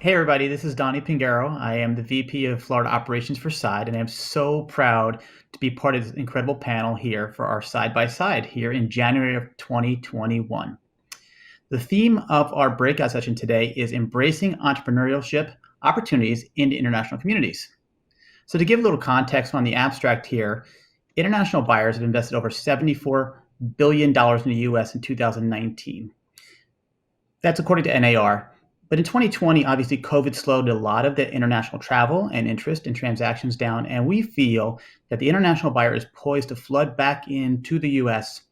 Hey everybody, this is Donnie Pingaro. I am the VP of Florida Operations for Side, and I'm so proud to be part of this incredible panel here for our side by side here in January of 2021. The theme of our breakout session today is embracing entrepreneurship opportunities into international communities. So to give a little context on the abstract here, international buyers have invested over $74 billion in the US in 2019. That's according to NAR. But in 2020, obviously, COVID slowed a lot of the international travel and interest and transactions down. And we feel that the international buyer is poised to flood back into the US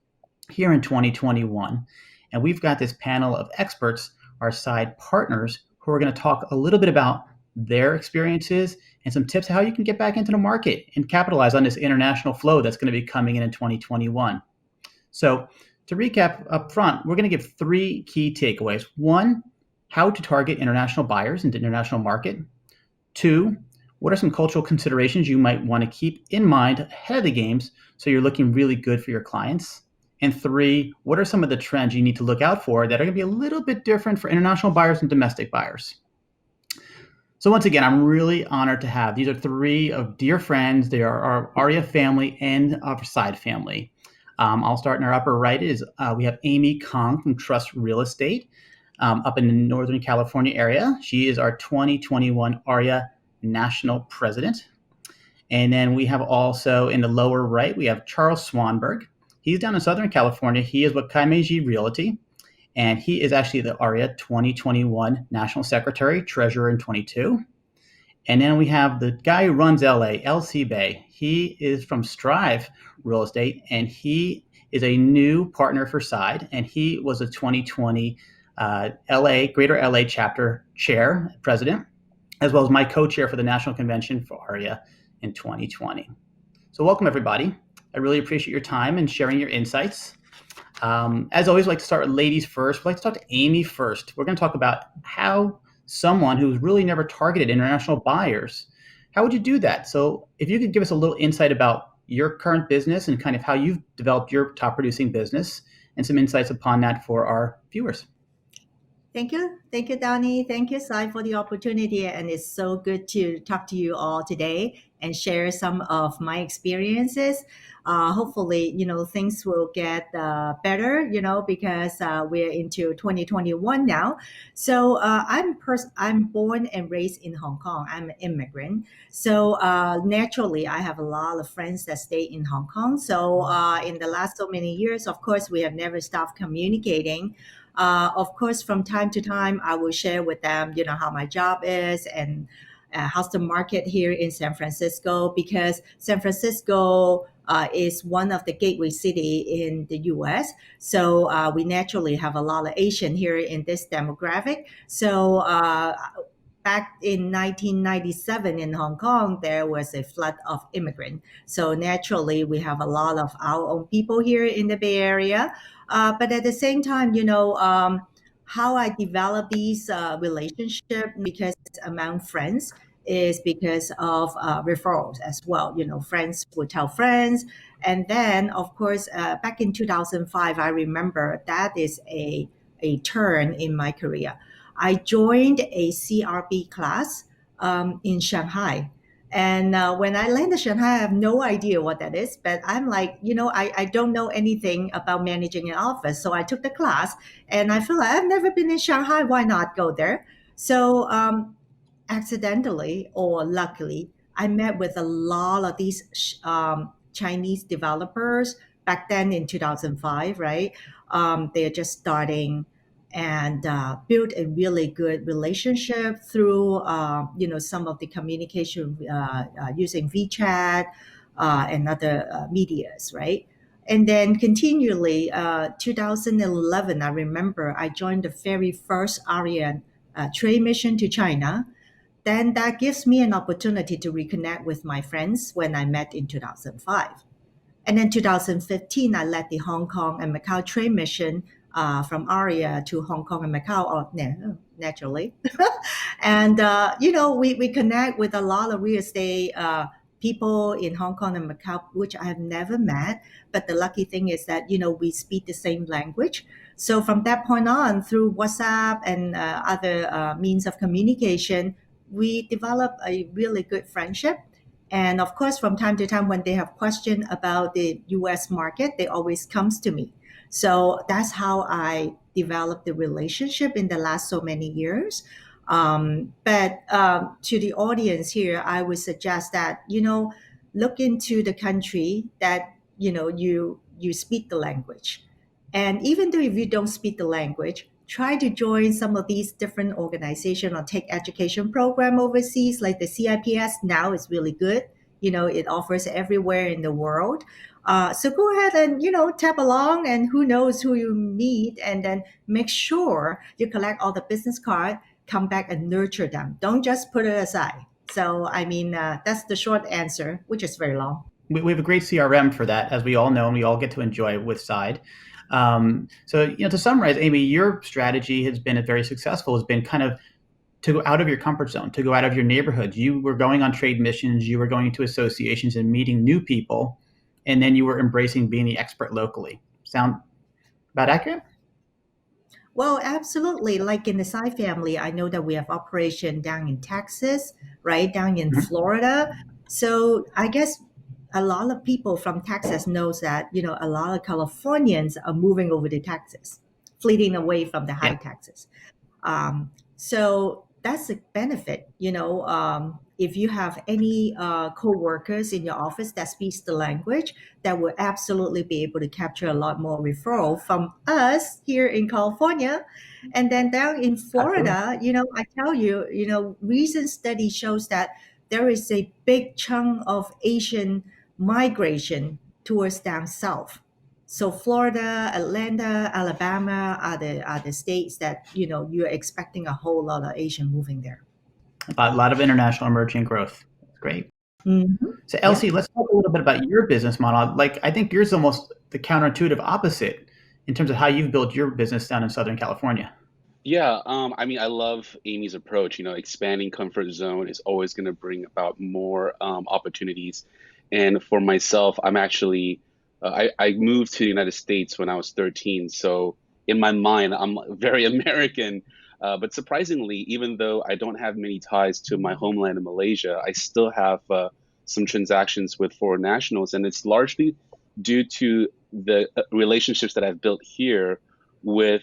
here in 2021. And we've got this panel of experts, our side partners, who are going to talk a little bit about their experiences and some tips how you can get back into the market and capitalize on this international flow that's going to be coming in 2021. So to recap up front, we're going to give three key takeaways. One, how to target international buyers in the international market. Two, what are some cultural considerations you might want to keep in mind ahead of the games so you're looking really good for your clients? And three, what are some of the trends you need to look out for that are going to be a little bit different for international buyers and domestic buyers? So once again, I'm really honored to have, these are three of dear friends. They are our ARIA family and our side family. I'll start in our upper right. We have Amy Kong from Trust Real Estate up in the Northern California area. She is our 2021 ARIA National President. And then we have also in the lower right, we have Charles Swanberg. He's down in Southern California. He is with Kaimeji Realty, and he is actually the ARIA 2021 National Secretary, Treasurer in 22. And then we have the guy who runs LC Bay. He is from Strive Real Estate, and he is a new partner for Side, and he was a 2020 Greater LA Chapter Chair, President, as well as my co-chair for the National Convention for ARIA in 2020. So welcome, everybody. I really appreciate your time and sharing your insights. As always, I like to start with ladies first. I'd like to talk to Amy first. We're going to talk about how someone who's really never targeted international buyers, how would you do that? So if you could give us a little insight about your current business and kind of how you've developed your top producing business and some insights upon that for our viewers. Thank you. Thank you, Donnie. Thank you, Sai, for the opportunity. And it's so good to talk to you all today and share some of my experiences. Hopefully, things will get better, because we're into 2021 now. So I'm born and raised in Hong Kong. I'm an immigrant. So naturally, I have a lot of friends that stay in Hong Kong. So in the last so many years, of course, we have never stopped communicating. Of course, from time to time, I will share with them, how my job is and how's the market here in San Francisco, because San Francisco is one of the gateway city in the U.S. So we naturally have a lot of Asian here in this demographic. So back in 1997 in Hong Kong, there was a flood of immigrants. So naturally, we have a lot of our own people here in the Bay Area. But at the same time, how I develop these relationships because among friends is because of referrals as well. Friends would tell friends. And then, of course, back in 2005, I remember that is a turn in my career. I joined a CRB class in Shanghai. And when I landed Shanghai, I have no idea what that is. But I'm like, I don't know anything about managing an office. So I took the class and I feel like I've never been in Shanghai. Why not go there? So accidentally or luckily, I met with a lot of these Chinese developers back then in 2005, right? They're just starting and build a really good relationship through some of the communication using WeChat and other medias, right? And then continually, 2011, I remember I joined the very first ARIAN trade mission to China. Then that gives me an opportunity to reconnect with my friends when I met in 2005. And then 2015, I led the Hong Kong and Macau trade mission from ARIA to Hong Kong and Macau, naturally. And, we connect with a lot of real estate people in Hong Kong and Macau, which I have never met. But the lucky thing is that, we speak the same language. So from that point on, through WhatsApp and other means of communication, we develop a really good friendship. And of course, from time to time, when they have question about the U.S. market, they always comes to me. So that's how I developed the relationship in the last so many years. But to the audience here, I would suggest that look into the country that you speak the language, and even though if you don't speak the language, try to join some of these different organizations or take education program overseas, like the CIPS now is really good. It offers everywhere in the world. So go ahead and tap along, and who knows who you meet, and then make sure you collect all the business card, come back and nurture them. Don't just put it aside. So I mean, that's the short answer, which is very long. We have a great CRM for that, as we all know, and we all get to enjoy with Side. So, to summarize, Amy, your strategy has been very successful. Has been kind of to go out of your comfort zone, to go out of your neighborhood. You were going on trade missions, you were going into associations and meeting new people, and then you were embracing being the expert locally. Sound about accurate? Well, absolutely. Like in the Psy family, I know that we have operation down in Texas, right down in Mhm. Florida. So I guess a lot of people from Texas knows that a lot of Californians are moving over to Texas, fleeing away from the high Yeah. taxes. So that's a benefit. If you have any co-workers in your office that speaks the language, that will absolutely be able to capture a lot more referral from us here in California. And then down in Absolutely. Florida, I tell you, recent study shows that there is a big chunk of Asian migration towards down south. So Florida, Atlanta, Alabama are the states that you're expecting a whole lot of Asian moving there. A lot of international emerging growth. That's great. Hmm. So, Yeah. Elsie, let's talk a little bit about your business model. Like, I think yours is almost the counterintuitive opposite in terms of how you've built your business down in Southern California. Yeah, I mean, I love Amy's approach. Expanding comfort zone is always going to bring about more opportunities. And for myself, I'm actually, I moved to the United States when I was 13. So in my mind, I'm very American. But surprisingly, even though I don't have many ties to my homeland in Malaysia, I still have some transactions with foreign nationals. And it's largely due to the relationships that I've built here with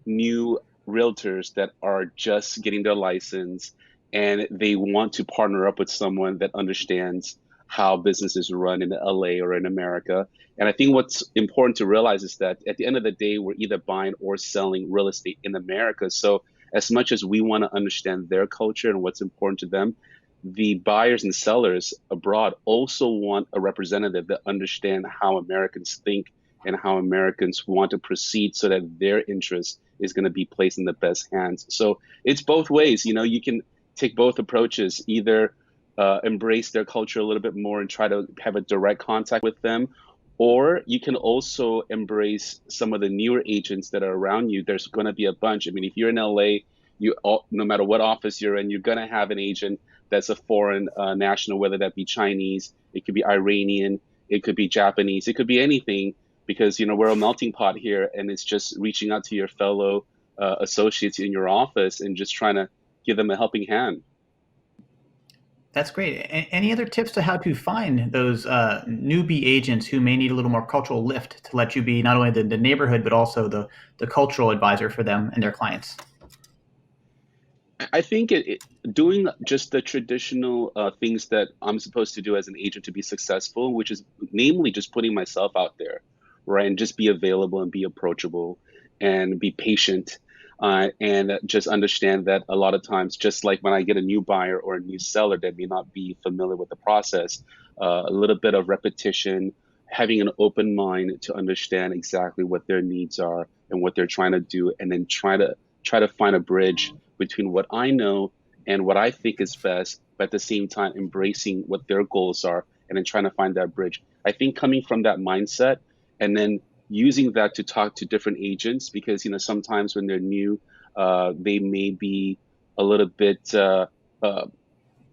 new realtors that are just getting their license and they want to partner up with someone that understands how business is run in LA or in America. And I think what's important to realize is that at the end of the day, we're either buying or selling real estate in America. So as much as we want to understand their culture and what's important to them, the buyers and sellers abroad also want a representative that understand how Americans think and how Americans want to proceed so that their interest is going to be placed in the best hands. So it's both ways. You can take both approaches, either embrace their culture a little bit more and try to have a direct contact with them, or you can also embrace some of the newer agents that are around you. There's going to be a bunch. I mean, if you're in LA, no matter what office you're in, you're going to have an agent that's a foreign national, whether that be Chinese, it could be Iranian, it could be Japanese, it could be anything, because we're a melting pot here, and it's just reaching out to your fellow associates in your office and just trying to give them a helping hand. That's great. Any other tips to how to find those newbie agents who may need a little more cultural lift to let you be not only the neighborhood, but also the cultural advisor for them and their clients? I think doing just the traditional things that I'm supposed to do as an agent to be successful, which is namely just putting myself out there, right, and just be available and be approachable and be patient, and just understand that a lot of times, just like when I get a new buyer or a new seller that may not be familiar with the process, a little bit of repetition, having an open mind to understand exactly what their needs are and what they're trying to do, and then try to find a bridge between what I know and what I think is best, but at the same time embracing what their goals are and then trying to find that bridge. I think coming from that mindset and then using that to talk to different agents, because sometimes when they're new, they may be a little bit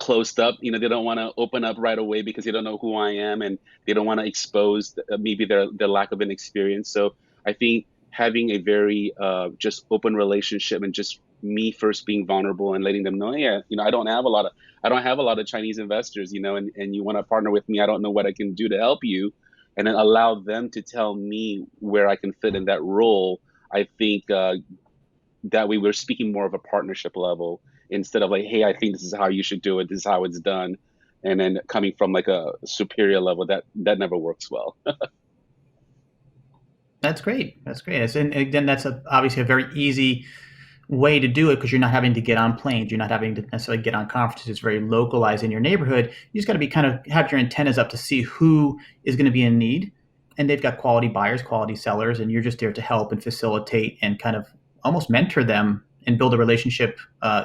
closed up. They don't want to open up right away because they don't know who I am, and they don't want to expose maybe their lack of an experience. So I think having a very just open relationship and just me first being vulnerable and letting them know, yeah, I don't have a lot of Chinese investors, and you want to partner with me. I don't know what I can do to help you, and then allow them to tell me where I can fit in that role. I think that way we're speaking more of a partnership level instead of like, hey, I think this is how you should do it. This is how it's done. And then coming from like a superior level, that never works well. That's great. That's great. And again, that's obviously a very easy way to do it because you're not having to get on planes. You're not having to necessarily get on conferences. It's very localized in your neighborhood. You just got to be kind of have your antennas up to see who is going to be in need. And they've got quality buyers, quality sellers, and you're just there to help and facilitate and kind of almost mentor them and build a relationship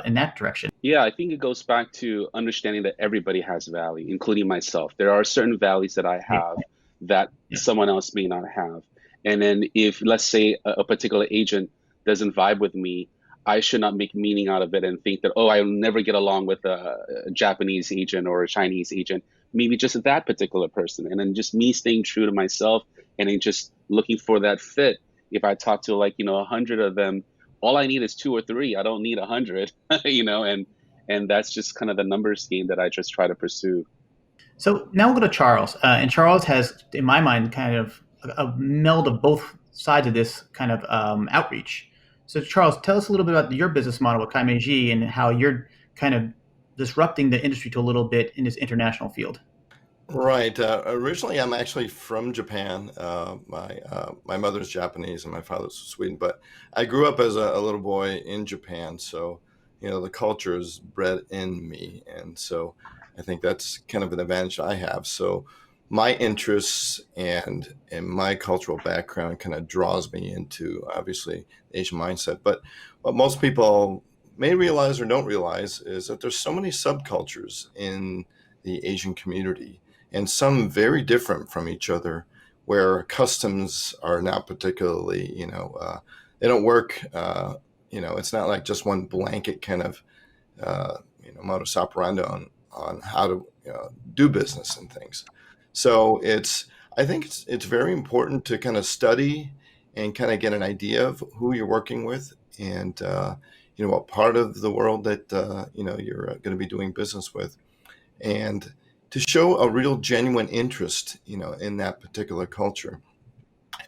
in that direction. Yeah, I think it goes back to understanding that everybody has value, including myself. There are certain values that I Yeah. have that Yeah. someone else may not have. And then if, let's say, a particular agent doesn't vibe with me, I should not make meaning out of it and think that, oh, I'll never get along with a Japanese agent or a Chinese agent. Maybe just that particular person. And then just me staying true to myself and then just looking for that fit. If I talk to 100 of them, all I need is two or three. I don't need 100, and that's just kind of the numbers game that I just try to pursue. So now we'll go to Charles. And Charles has, in my mind, kind of a meld of both sides of this kind of outreach. So Charles, tell us a little bit about your business model with Kaimeiji and how you're kind of disrupting the industry to a little bit in this international field. Right. Originally, I'm actually from Japan. My mother's Japanese and my father's from Sweden. But I grew up as a little boy in Japan, so the culture is bred in me, and so I think that's kind of an advantage I have. So my interests and my cultural background kind of draws me into obviously Asian mindset. But what most people may realize or don't realize is that there's so many subcultures in the Asian community, and some very different from each other, where customs are not particularly, they don't work. It's not like just one blanket kind of, modus operandi on how to do business and things. So I think it's very important to kind of study and kind of get an idea of who you're working with and, what part of the world that, you're going to be doing business with. And to show a real genuine interest, in that particular culture.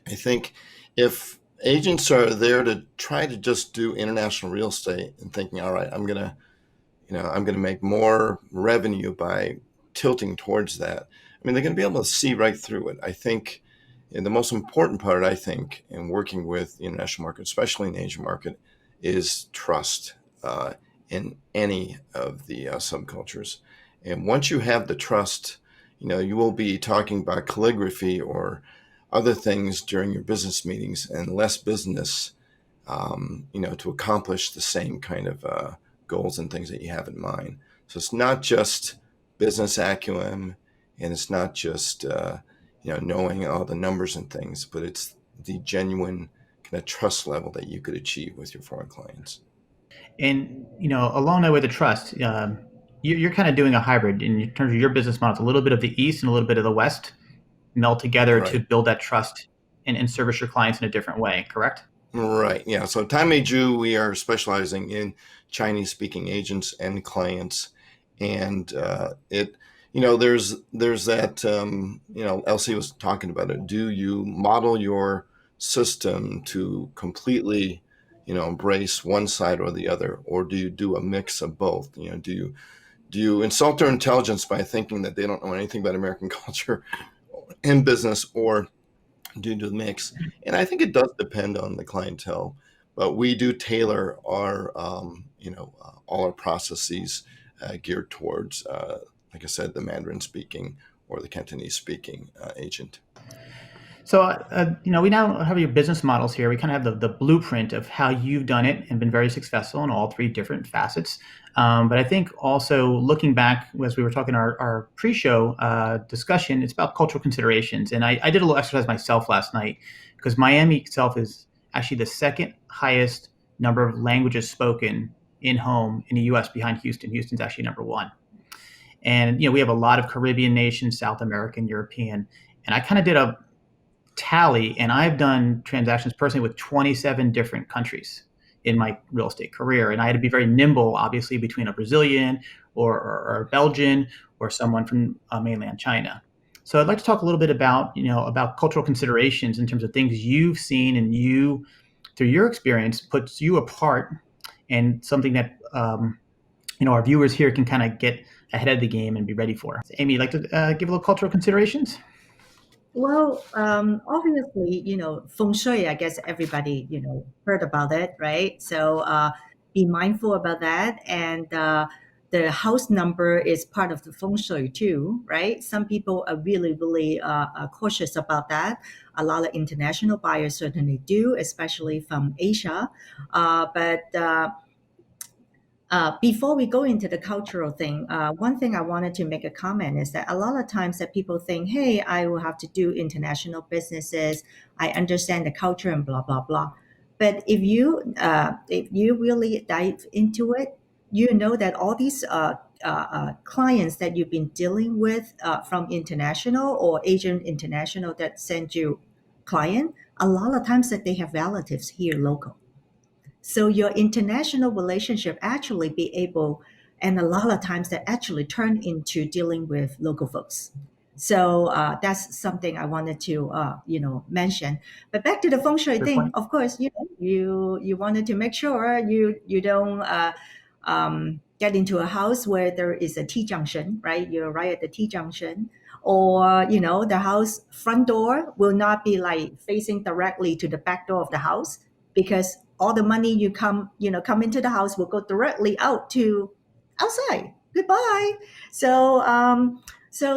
I think if agents are there to try to just do international real estate and thinking, all right, I'm going to make more revenue by tilting towards that. I mean, they're going to be able to see right through it. I think the most important part, I think, in working with the international market, especially in the Asian market, is trust in any of the subcultures. And once you have the trust, you will be talking about calligraphy or other things during your business meetings and less business, to accomplish the same kind of goals and things that you have in mind. So it's not just business acumen, and it's not just, knowing all the numbers and things, but it's the genuine kind of trust level that you could achieve with your foreign clients. And along that way, the trust, you're kind of doing a hybrid in terms of your business model. It's a little bit of the East and a little bit of the West meld together to Right. build that trust and service your clients in a different way, correct? Right. Yeah. So Taimeiju, we are specializing in Chinese speaking agents and clients. And there's that, LC was talking about it. Do you model your system to completely, embrace one side or the other, or do you do a mix of both? Do you insult their intelligence by thinking that they don't know anything about American culture and business, or do the mix? And I think it does depend on the clientele, but we do tailor our, all our processes geared towards, like I said, the Mandarin speaking or the Cantonese speaking agent. So, we now have your business models here. We kind of have the blueprint of how you've done it and been very successful in all three different facets. But I think also looking back, as we were talking our pre-show discussion, it's about cultural considerations. And I did a little exercise myself last night because Miami itself is actually the second highest number of languages spoken in home in the U.S. behind Houston. Houston's actually number one. And we have a lot of Caribbean nations, South American, European, and I kind of did a tally, and I've done transactions personally with 27 different countries in my real estate career. And I had to be very nimble, obviously, between a Brazilian or a Belgian or someone from mainland China. So I'd like to talk a little bit about cultural considerations in terms of things you've seen and through your experience, puts you apart, and something that our viewers here can kind of get ahead of the game and be ready for. So Amy, you'd like to give a little cultural considerations? Well, obviously, Feng Shui, I guess everybody, heard about it, right? So be mindful about that. And the house number is part of the Feng Shui too, right? Some people are really, really cautious about that. A lot of international buyers certainly do, especially from Asia. But before we go into the cultural thing, one thing I wanted to make a comment is that a lot of times that people think, hey, I will have to do international businesses. I understand the culture and blah, blah, blah. But if you really dive into it, you know that all these clients that you've been dealing with from international or Asian international that send you client, a lot of times that they have relatives here local. So your international relationship actually be able, and a lot of times that actually turn into dealing with local folks. So that's something I wanted to mention. But back to the feng shui Good thing, point. of course, you wanted to make sure you don't get into a house where there is a T junction, right? You're right at the T junction, or the house front door will not be like facing directly to the back door of the house, because all the money come into the house will go directly out to outside. Goodbye. So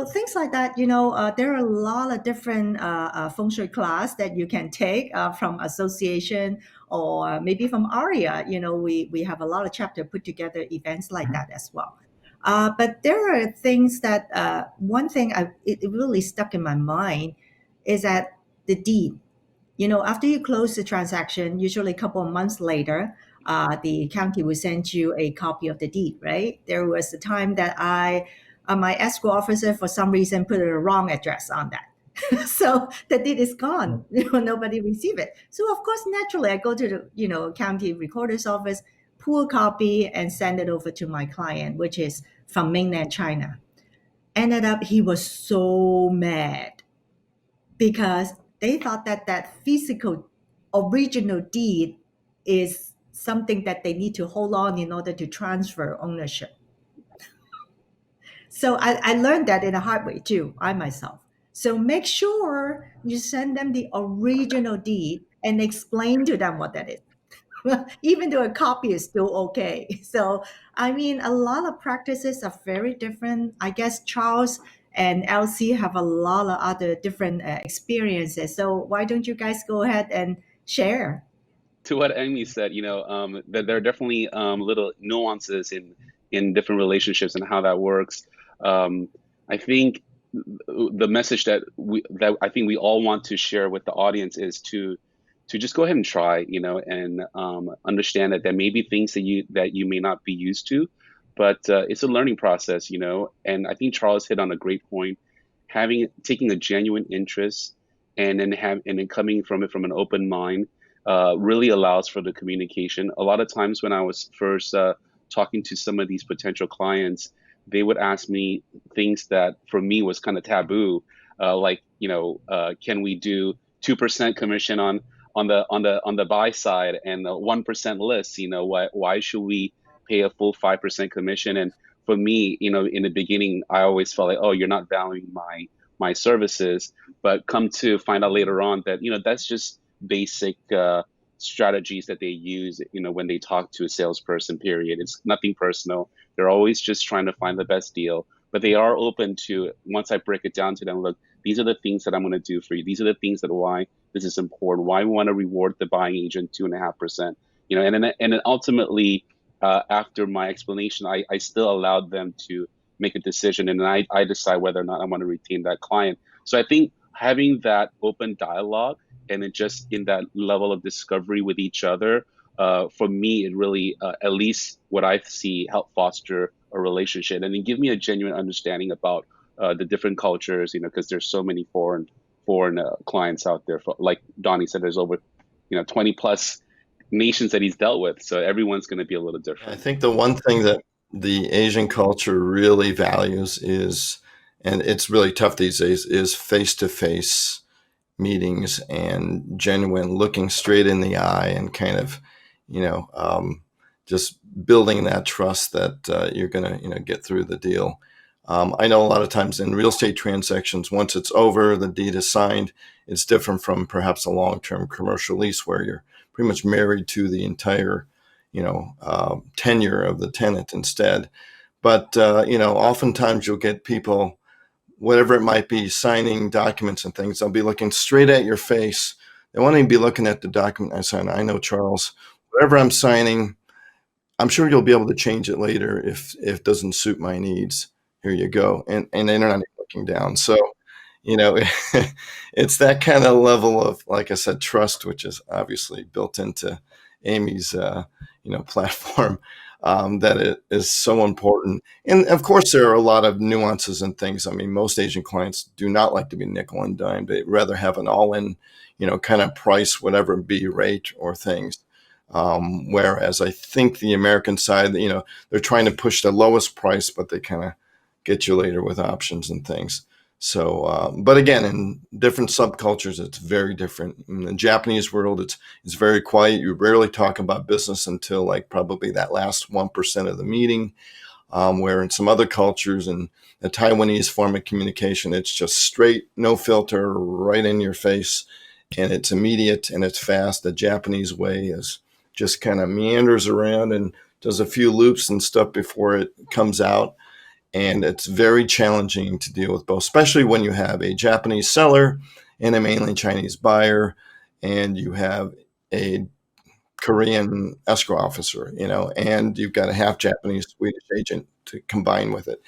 things like that. There are a lot of different feng shui class that you can take from association or maybe from ARIA. We have a lot of chapter put together events like that as well. But there are things that one thing it really stuck in my mind is that the deed. After you close the transaction, usually a couple of months later, the county will send you a copy of the deed, right? There was a time that my escrow officer, for some reason, put a wrong address on that. So the deed is gone. Nobody received it. So of course, naturally, I go to the county recorder's office, pull a copy, and send it over to my client, which is from mainland China. Ended up, he was so mad because they thought that that physical original deed is something that they need to hold on in order to transfer ownership. So I learned that in a hard way too, I myself. So make sure you send them the original deed and explain to them what that is. Even though a copy is still okay. So, I mean, a lot of practices are very different. I guess Charles and Elsie have a lot of other different experiences. So, why don't you guys go ahead and share? To what Amy said, that there are definitely little nuances in different relationships and how that works. I think the message that I think we all want to share with the audience is to just go ahead and try, and understand that there may be things that you may not be used to, but it's a learning process, And I think Charles hit on a great point, taking a genuine interest and then coming from it from an open mind really allows for the communication. A lot of times when I was first talking to some of these potential clients, they would ask me things that for me was kind of taboo, like can we do 2% commission on the buy side and the 1% list? Why should we pay a full 5% commission? And for me, in the beginning, I always felt like, oh, you're not valuing my services. But come to find out later on that that's just basic strategies that they use when they talk to a salesperson, period. It's nothing personal. They're always just trying to find the best deal, but they are open to, once I break it down to them, look, these are the things that I'm going to do for you. These are the things that why this is important, why we want to reward the buying agent 2.5%, and then ultimately after my explanation, I still allowed them to make a decision, and then I decide whether or not I want to retain that client. So I think having that open dialogue and then just in that level of discovery with each other, for me, it really, at least what I see, help foster a relationship, and then give me a genuine understanding about the different cultures, because there's so many foreign clients out there. Like Donnie said, there's over 20 plus nations that he's dealt with, so everyone's going to be a little I different. think the one thing that the Asian culture really values is, and it's really tough these days, is face-to-face meetings and genuine looking straight in the eye and kind of, you know, just building that trust that you're going to, get through the deal. I know a lot of times in real estate transactions, once it's over, the deed is signed, it's different from perhaps a long-term commercial lease where you're pretty much married to the entire, tenure of the tenant instead. But, oftentimes you'll get people, whatever it might be, signing documents and things, they'll be looking straight at your face. They won't even be looking at the document I sign. I know, Charles, whatever I'm signing, I'm sure you'll be able to change it later if it doesn't suit my needs. Here you go. And they're not even looking down. So, you know, it's that kind of level of, like I said, trust, which is obviously built into Amy's, platform, that it is so important. And of course, there are a lot of nuances and things. I mean, most Asian clients do not like to be nickel and dime. They'd rather have an all-in, kind of price, whatever it be, rate or things. Whereas I think the American side, they're trying to push the lowest price, but they kind of get you later with options and things. So, but again, in different subcultures, it's very different. In the Japanese world, it's very quiet. You rarely talk about business until like probably that last 1% of the meeting. Where in some other cultures and the Taiwanese form of communication, it's just straight, no filter, right in your face, and it's immediate and it's fast. The Japanese way is just kind of meanders around and does a few loops and stuff before it comes out. And it's very challenging to deal with both, especially when you have a Japanese seller and a mainland Chinese buyer, and you have a Korean escrow officer, and you've got a half Japanese Swedish agent to combine with it.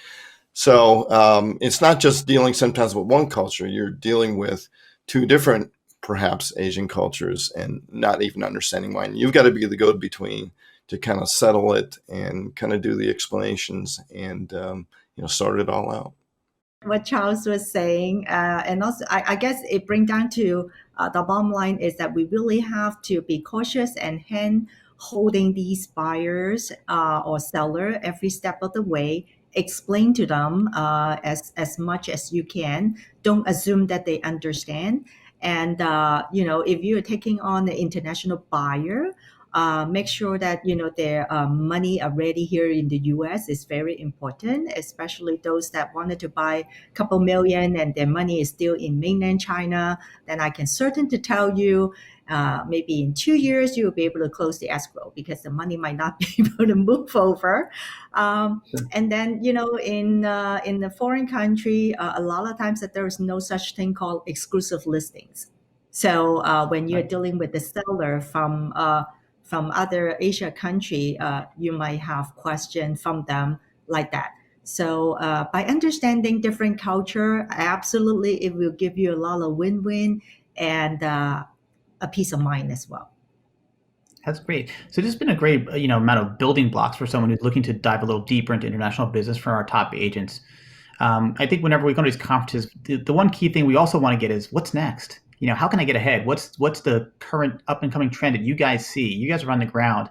So it's not just dealing sometimes with one culture, you're dealing with two different, perhaps Asian cultures, and not even understanding why. And you've got to be the go-between to kind of settle it and kind of do the explanations and, sort it all out. What Charles was saying, and also I guess it brings down to the bottom line is that we really have to be cautious and hand holding these buyers or seller every step of the way. Explain to them as much as you can. Don't assume that they understand. And if you're taking on an international buyer, make sure that their money already here in the U.S. is very important, especially those that wanted to buy a couple million and their money is still in mainland China. Then I can certain to tell you, maybe in 2 years you will be able to close the escrow because the money might not be able to move over. And then in the foreign country, a lot of times that there is no such thing called exclusive listings. So when you're dealing with the seller from other Asia country, you might have questions from them like that. So by understanding different culture, absolutely, it will give you a lot of win-win and a peace of mind as well. That's great. So this has been a great, amount of building blocks for someone who's looking to dive a little deeper into international business for our top agents. I think whenever we go to these conferences, the one key thing we also want to get is what's next. How can I get ahead? What's the current up and coming trend that you guys see? You guys are on the ground.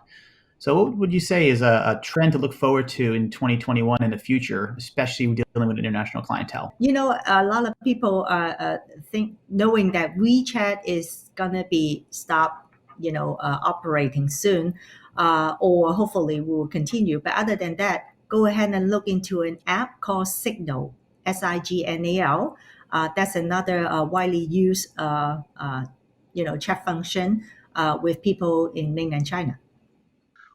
So what would you say is a trend to look forward to in 2021 and the future, especially dealing with international clientele? A lot of people think knowing that WeChat is gonna be stopped, operating soon, or hopefully will continue. But other than that, go ahead and look into an app called Signal, Signal. That's another widely used, chat function with people in mainland China.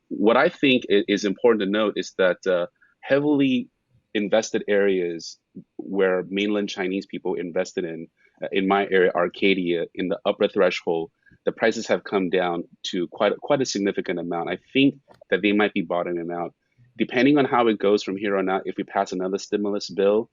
What I think is important to note is that heavily invested areas where mainland Chinese people invested in my area, Arcadia, in the upper threshold, the prices have come down to quite a significant amount. I think that they might be bottoming out. Depending on how it goes from here on out, if we pass another stimulus bill,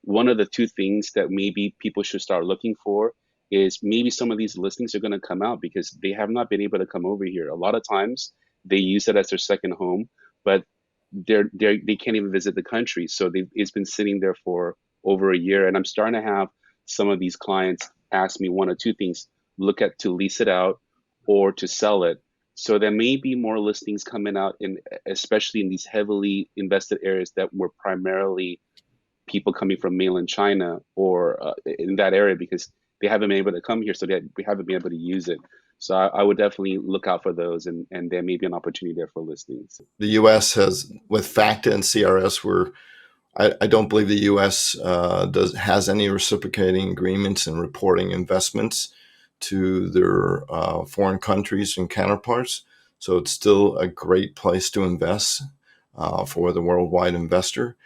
one of the two things that maybe people should start looking for is maybe some of these listings are going to come out because they have not been able to come over here. A lot of times they use it as their second home, but they can't even visit the country. So it's been sitting there for over a year, and I'm starting to have some of these clients ask me one or two things: look at to lease it out or to sell it. So there may be more listings coming out especially in these heavily invested areas that were primarily people coming from mainland China or in that area because they haven't been able to come here, so we haven't been able to use it. So I would definitely look out for those, and there may be an opportunity there for listings. The U.S. has, with FACTA and CRS, where I don't believe the U.S. Has any reciprocating agreements in reporting investments to their foreign countries and counterparts. So it's still a great place to invest for the worldwide investor.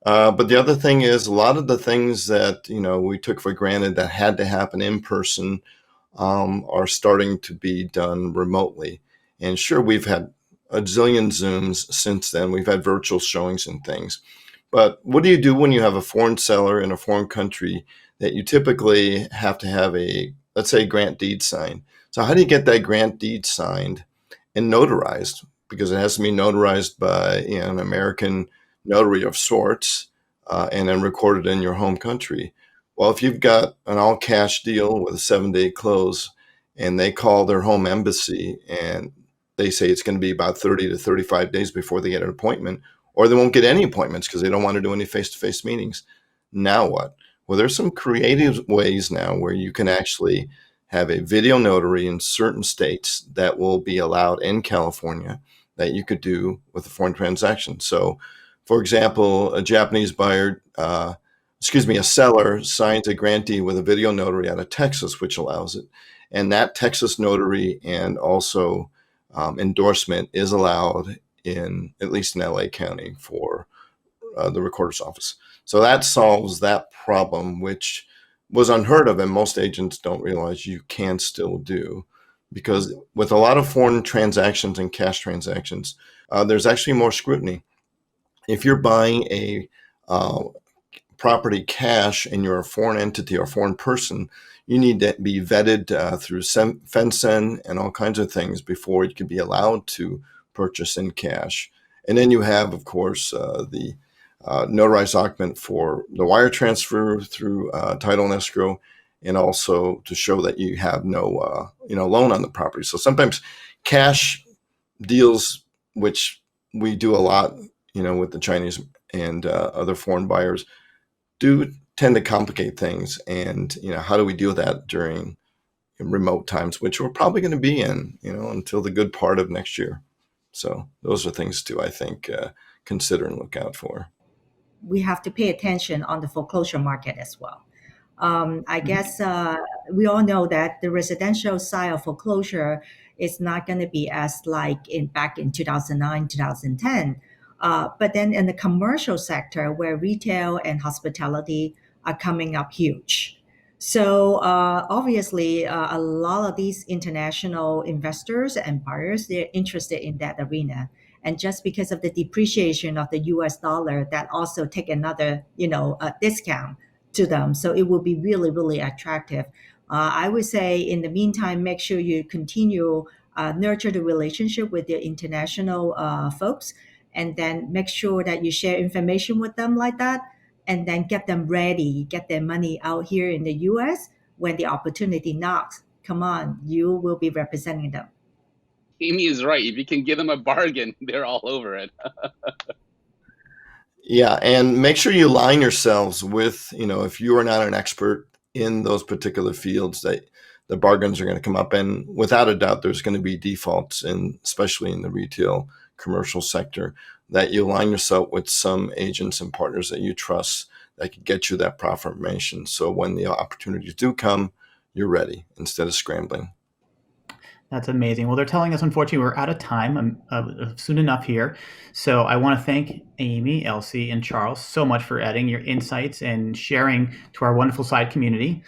But the other thing is, a lot of the things that we took for granted that had to happen in person are starting to be done remotely. And sure, we've had a zillion Zooms since then. We've had virtual showings and things. But what do you do when you have a foreign seller in a foreign country that you typically have to have let's say, grant deed signed? So how do you get that grant deed signed and notarized? Because it has to be notarized by an American notary of sorts and then recorded in your home country. Well, if you've got an all-cash deal with a 7-day close and they call their home embassy and they say it's going to be about 30 to 35 days before they get an appointment, or they won't get any appointments because they don't want to do any face-to-face meetings. Now what? Well, there's some creative ways now where you can actually have a video notary in certain states that will be allowed in California that you could do with a foreign transaction. So, for example, a Japanese buyer, a seller signs a grantee with a video notary out of Texas, which allows it. And that Texas notary and also endorsement is allowed at least in LA County for the recorder's office. So that solves that problem, which was unheard of, and most agents don't realize you can still do. Because with a lot of foreign transactions and cash transactions, there's actually more scrutiny. If you're buying a property cash and you're a foreign entity or foreign person, you need to be vetted through FinCEN and all kinds of things before you can be allowed to purchase in cash. And then you have, of course, the notarized document for the wire transfer through title and escrow, and also to show that you have no loan on the property. So sometimes cash deals, which we do a lot, with the Chinese and other foreign buyers, do tend to complicate things. And how do we deal with that during remote times, which we're probably going to be in, until the good part of next year. So those are things to, I think, consider and look out for. We have to pay attention on the foreclosure market as well. I guess we all know that the residential side of foreclosure is not going to be as like back in 2009, 2010. But then in the commercial sector, where retail and hospitality are coming up huge. So obviously, a lot of these international investors and buyers, they're interested in that arena. And just because of the depreciation of the US dollar, that also take another, discount to them. So it will be really, really attractive. I would say in the meantime, make sure you continue nurture the relationship with the international folks, and then make sure that you share information with them like that, and then get them ready, get their money out here in the US when the opportunity knocks. Come on, you will be representing them. Amy is right. If you can give them a bargain, they're all over it. Yeah, and make sure you align yourselves with, if you are not an expert in those particular fields, that the bargains are going to come up. And without a doubt, there's going to be defaults, especially in the retail commercial sector, that you align yourself with some agents and partners that you trust that can get you that proper information. So when the opportunities do come, you're ready instead of scrambling. That's amazing. Well, they're telling us, unfortunately, we're out of time soon enough here. So I want to thank Amy, Elsie, and Charles so much for adding your insights and sharing to our wonderful side community.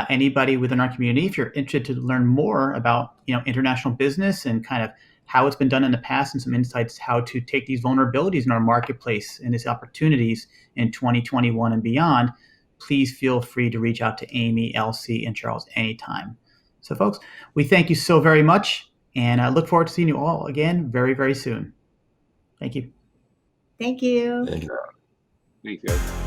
Anybody within our community, if you're interested to learn more about international business and kind of how it's been done in the past and some insights how to take these vulnerabilities in our marketplace and these opportunities in 2021 and beyond, please feel free to reach out to Amy, Elsie, and Charles anytime. So, folks, we thank you so very much, and I look forward to seeing you all again very, very soon. Thank you. Thank you. Thank you. Thanks, guys.